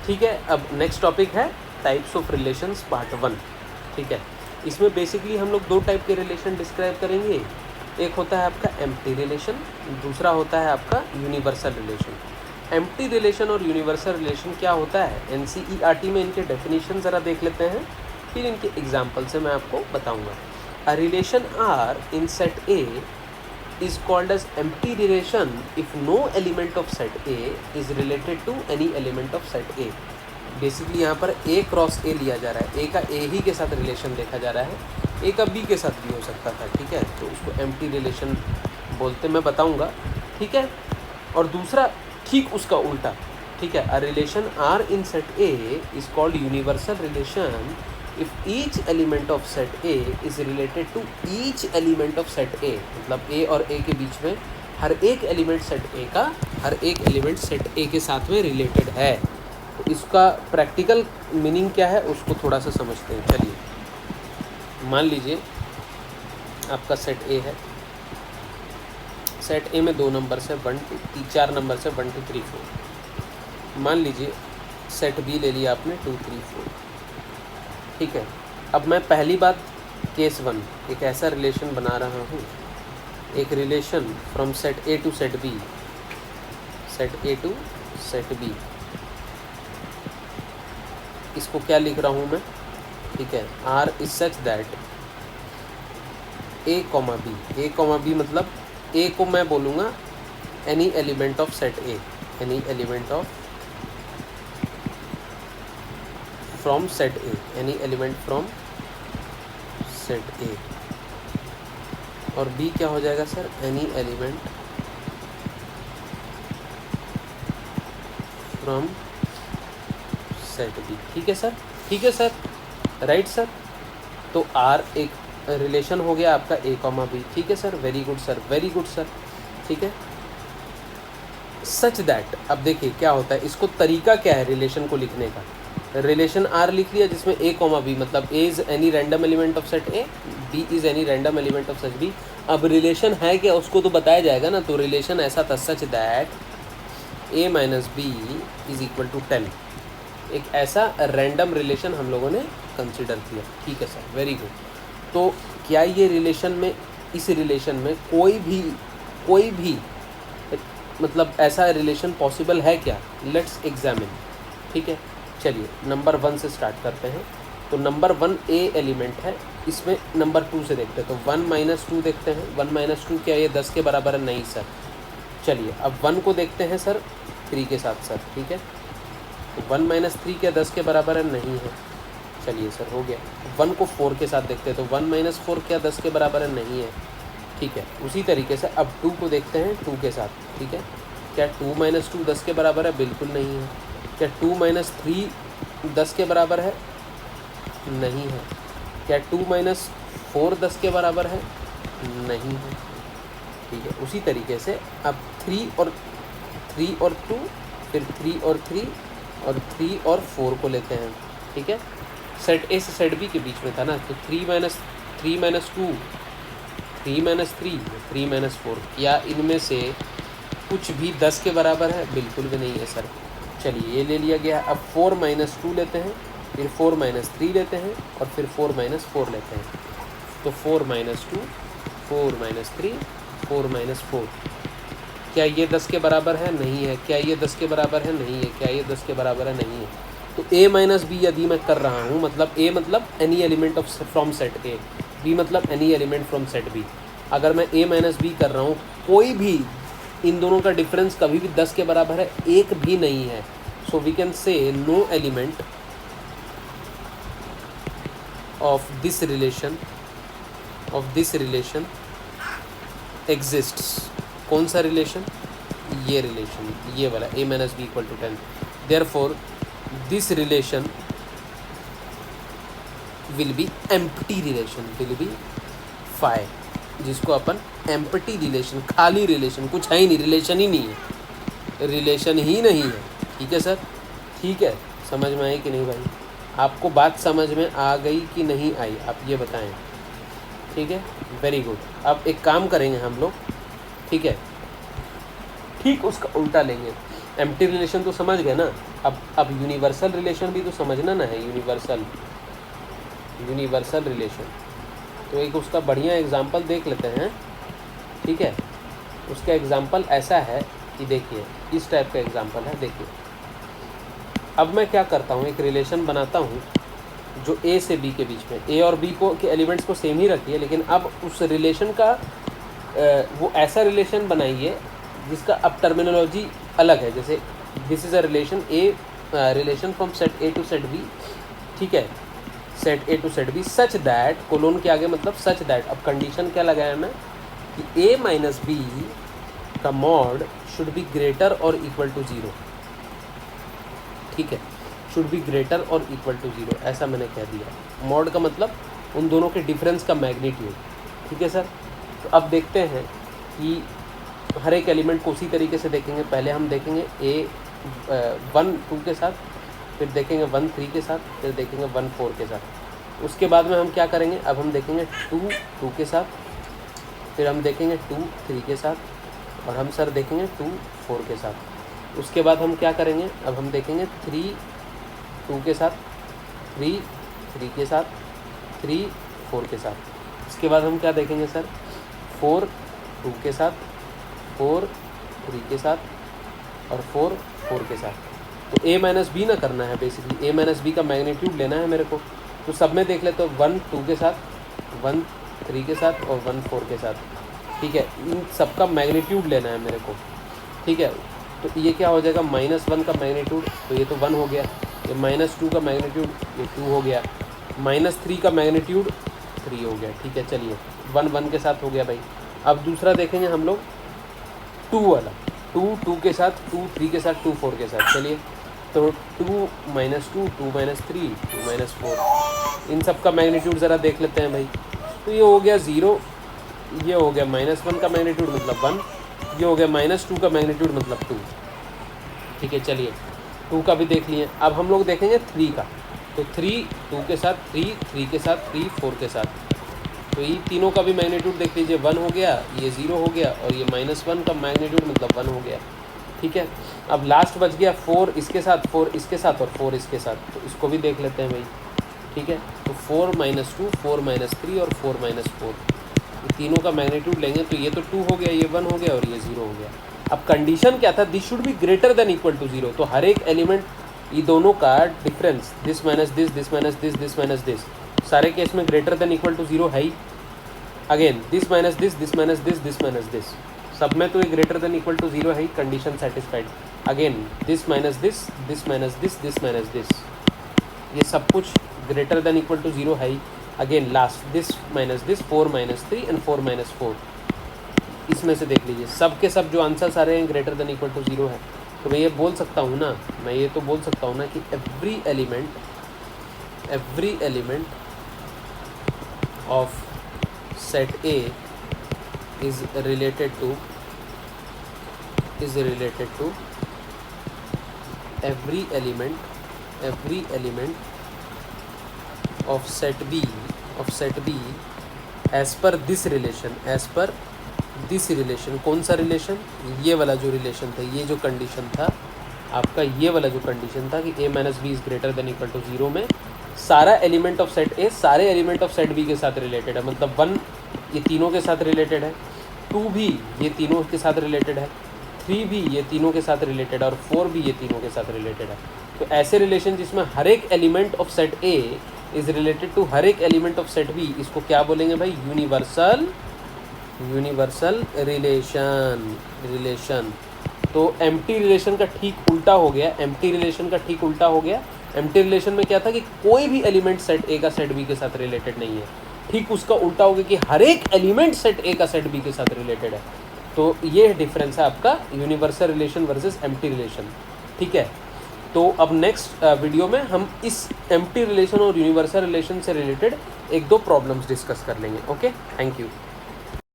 ठीक है, अब नेक्स्ट टॉपिक है टाइप्स ऑफ रिलेशंस पार्ट 1। ठीक है, इसमें बेसिकली हम लोग दो टाइप के रिलेशन डिस्क्राइब करेंगे। एक होता है आपका एम्प्टी रिलेशन, दूसरा होता है आपका यूनिवर्सल रिलेशन। एम्प्टी रिलेशन और यूनिवर्सल रिलेशन क्या होता है, एनसीईआरटी में इनके डेफिनेशन ज़रा देख लेते हैं, फिर इनके एग्जाम्पल से मैं आपको बताऊंगा। A relation R in set A is called as empty relation if no element of set A is related to any element of set A। Basically यहाँ पर A क्रॉस A लिया जा रहा है, A का A ही के साथ relation देखा जा रहा है, A का B के साथ भी हो सकता था। ठीक है, तो उसको एम्प्टी रिलेशन बोलते, मैं बताऊँगा। ठीक है, और दूसरा ठीक उसका उल्टा। ठीक है, a relation R in set A is called universal relation if each element of set A is related to each element of set A। मतलब A और A के बीच में हर एक एलिमेंट सेट A का हर एक एलिमेंट सेट A के साथ में रिलेटेड है। तो इसका प्रैक्टिकल मीनिंग क्या है उसको थोड़ा सा समझते हैं। चलिए, मान लीजिए आपका सेट A है, सेट A में 2 नंबर से 1 2 4 नंबर से 1 2 3 4। मान लीजिए सेट B ले लिया आपने 2 3 4। ठीक है, अब मैं पहली बात केस 1 एक ऐसा रिलेशन बना रहा हूँ, एक relation from set A to set B, set A to set B। इसको क्या लिख रहा हूँ मैं, ठीक है, R is such that A comma B, A comma B मतलब A को मैं बोलूँगा any element of set A, any element of from set A, any element from set A। और B क्या हो जाएगा sir, any element from set B। ठीक है सर, ठीक है सर, राइट सर। तो R एक रिलेशन हो गया आपका A कॉमा B। ठीक है sir, very good sir, very good sir. ठीक है, सच दैट, अब देखिए क्या होता है, इसको तरीका क्या है रिलेशन को लिखने का। रिलेशन आर लिख लिया जिसमें A कॉमा B, मतलब A is any random element of set A, B is any random element of set B। अब रिलेशन है क्या उसको तो बताया जाएगा ना। तो रिलेशन ऐसा था such that A minus B is equal to 10। एक ऐसा रैंडम रिलेशन हम लोगों ने कंसिडर किया। ठीक है सर, वेरी गुड। तो क्या ये रिलेशन में, इस रिलेशन में कोई भी मतलब ऐसा रिलेशन पॉसिबल है क्या, लेट्स एग्जामिन। ठीक है, चलिए नंबर 1 से स्टार्ट करते हैं। तो नंबर 1 A एलिमेंट है, इसमें नंबर 2 से देखते हैं। तो 1 माइनस 2 देखते हैं। 1 माइनस 2 क्या ये 10 के बराबर है, नहीं सर। चलिए अब 1 को देखते हैं सर 3 के साथ सर। ठीक है, तो 1 माइनस 3 क्या 10 के बराबर है, नहीं है। चलिए सर, हो गया। 1 को 4 के साथ देखते हैं। तो 1 माइनस 4 क्या 10 के बराबर है, नहीं है। ठीक है, उसी तरीके से अब 2 को देखते हैं 2 के साथ। ठीक है, क्या 2 माइनस 2 10 के बराबर है, बिल्कुल नहीं है। क्या 2 माइनस 3 10 के बराबर है, नहीं है। क्या 2 माइनस 4 10 के बराबर है, नहीं है। ठीक है, उसी तरीके से अब 3 और 2, फिर 3 और 3 और 3 और 4 को लेते हैं। ठीक है, सेट ए से सेट बी के बीच में था ना। तो 3 माइनस 2 3 माइनस 3 3 माइनस 4, या इनमें से कुछ भी 10 के बराबर है, बिल्कुल भी नहीं है सर। चलिए ये ले लिया गया। अब 4 माइनस 2 लेते हैं, फिर 4 माइनस 3 लेते हैं, और फिर 4 माइनस 4 लेते हैं। तो 4 माइनस 2 4 माइनस 3 4 माइनस 4, क्या ये 10 के बराबर है, नहीं है। क्या ये 10 के बराबर है, नहीं है। क्या ये 10 के बराबर है, नहीं है। तो A माइनस बी यदि मैं कर रहा हूँ, मतलब A मतलब any element of from set A, B मतलब any element from set B। अगर मैं A माइनस बी कर रहा हूँ, कोई भी इन दोनों का डिफरेंस कभी भी 10 के बराबर है, एक भी नहीं है। So we can say no element of this relation exists. कौन सा रिलेशन, ये रिलेशन, ये वाला A minus B equal to 10। Therefore this relation will be empty relation, will be phi, जिसको अपन एम्प्टी रिलेशन, खाली रिलेशन, कुछ है ही नहीं, रिलेशन ही नहीं है, रिलेशन ही नहीं है। ठीक है सर, ठीक है, समझ में आई कि नहीं भाई? आपको बात समझ में आ गई कि नहीं आई, आप ये बताएं। ठीक है, वेरी गुड। अब एक काम करेंगे हम लोग, ठीक है, ठीक उसका उल्टा लेंगे। एम्प्टी रिलेशन तो समझ गए ना। अब यूनिवर्सल रिलेशन भी तो समझना ना है। यूनिवर्सल रिलेशन तो एक उसका बढ़िया एग्जांपल देख लेते हैं, ठीक है। उसका एग्जांपल ऐसा है कि देखिए, इस टाइप का एग्जांपल है। देखिए, अब मैं क्या करता हूँ, एक रिलेशन बनाता हूँ जो ए से बी के बीच में, ए और बी को के एलिमेंट्स को सेम ही रखिए, लेकिन अब उस रिलेशन का वो ऐसा रिलेशन बनाइए जिसका अब टर्मिनोलॉजी अलग है। जैसे this is a relation A, relation from set A to set B, ठीक है, set A to set B such that, colon के आगे मतलब सच दैट। अब कंडीशन क्या लगाया मैं कि ए माइनस बी का मॉड शुड बी ग्रेटर और इक्वल टू 0, ठीक है, शुड बी ग्रेटर और इक्वल टू 0, ऐसा मैंने कह दिया। मॉड का मतलब उन दोनों के डिफरेंस का मैग्नीट्यूड, ठीक है सर। तो अब देखते हैं कि हर एक एलिमेंट को उसी तरीके से देखेंगे। पहले हम देखेंगे ए 1 2 के साथ, फिर देखेंगे 1 3 के साथ, फिर देखेंगे 1 4 के साथ। उसके बाद में हम क्या करेंगे, अब हम देखेंगे 2 2 के साथ, फिर हम देखेंगे 2 3 के साथ, और हम सर देखेंगे 2 4 के साथ। उसके बाद हम क्या करेंगे, अब हम देखेंगे 3 2 के साथ, 3 3 के साथ, 3 4 के साथ। उसके बाद हम क्या देखेंगे सर, 4 2 के साथ, 4 3 के साथ, और 4 4 के साथ। तो ए माइनस बी ना करना है, बेसिकली ए माइनस बी का मैग्नीट्यूड लेना है मेरे को। तो सब में देख ले, तो 1 2 के साथ, 1 3 के साथ, और 1 4 के साथ, ठीक है। इन सब का मैग्नीट्यूड लेना है मेरे को, ठीक है। तो ये क्या हो जाएगा, -1 का मैग्नीट्यूड, तो ये तो 1 हो गया। ये -2 का मैग्नीट्यूड, ये 2 हो गया। -3 का मैग्नीट्यूड 3 हो गया, ठीक है। चलिए 1 1 के साथ हो गया भाई। अब दूसरा देखेंगे हम लोग 2 वाला, 2 2 के साथ, 2 3 के साथ, 2 4 के साथ। चलिए, तो 2 -2 2 -3 2 -4, इन सब का मैग्नीट्यूड ज़रा देख लेते हैं भाई। तो ये हो गया 0, ये हो गया -1 का मैग्नीट्यूड मतलब 1, ये हो गया -2 का मैग्नीट्यूड मतलब 2, ठीक है। चलिए 2 का भी देख लिए। अब हम लोग देखेंगे 3 का, तो 3 2 के साथ, 3 3 के साथ, 3 4 के साथ। तो ये तीनों का भी मैग्नीट्यूड देख लीजिए, 1 हो गया, ये 0 हो गया, और ये -1 का मैग्नीट्यूड मतलब 1 हो गया, ठीक है। अब लास्ट बच गया 4 इसके साथ, 4 इसके साथ, और 4 इसके साथ। तो इसको भी देख लेते हैं भाई, ठीक है। तो 4 -2 4 -3 और 4 -4, ये तीनों का मैग्नीट्यूड लेंगे तो ये तो 2 हो गया, ये 1 हो गया, और ये 0 हो गया। अब कंडीशन क्या था, this should be greater than equal to 0। तो हर एक एलिमेंट, ये दोनों का difference, this minus this, this minus this, this minus this, सारे केस में ग्रेटर देन इक्वल टू 0 है ही। Again this minus this, this minus this, this minus this, सब में तो ये ग्रेटर देन इक्वल टू 0 है ही, condition satisfied. Again this minus this, this minus this, this minus this, ये सब कुछ ग्रेटर देन इक्वल टू 0 है ही। Again last this minus this, 4 -3 and 4 -4, इसमें से देख लीजिए सब के सब जो आंसर्स आ रहे हैं ग्रेटर देन इक्वल टू 0 है। तो मैं ये बोल सकता हूँ ना, मैं ये तो बोल सकता हूँ ना कि every element of set A is related to every element of set B as per this relation। कौन सा रिलेशन, ये वाला जो रिलेशन था, ये जो कंडीशन था आपका, ये वाला जो कंडीशन था कि a minus B is greater than equal to 0 में सारा एलिमेंट ऑफ सेट ए सारे एलिमेंट ऑफ सेट बी के साथ रिलेटेड है। मतलब 1 ये तीनों के साथ रिलेटेड है, 2 भी ये तीनों के साथ रिलेटेड है, 3 भी ये तीनों के साथ रिलेटेड है, और 4 भी ये तीनों के साथ रिलेटेड है। तो ऐसे रिलेशन जिसमें हर एक element of set A is related to हर एक एलिमेंट ऑफ सेट बी, इसको क्या बोलेंगे भाई, यूनिवर्सल रिलेशन। तो एम्प्टी रिलेशन का ठीक उल्टा हो गया, एम्प्टी रिलेशन में क्या था कि कोई भी एलिमेंट सेट ए का सेट बी के साथ रिलेटेड नहीं है। ठीक उसका उल्टा हो गया कि हर एक एलिमेंट सेट ए का सेट बी के साथ रिलेटेड है। तो ये डिफरेंस है आपका universal relation versus empty relation, ठीक है। तो अब नेक्स्ट वीडियो में हम इस एम्प्टी रिलेशन और यूनिवर्सल रिलेशन से रिलेटेड 1-2 प्रॉब्लम्स डिस्कस कर लेंगे। Okay, thank you.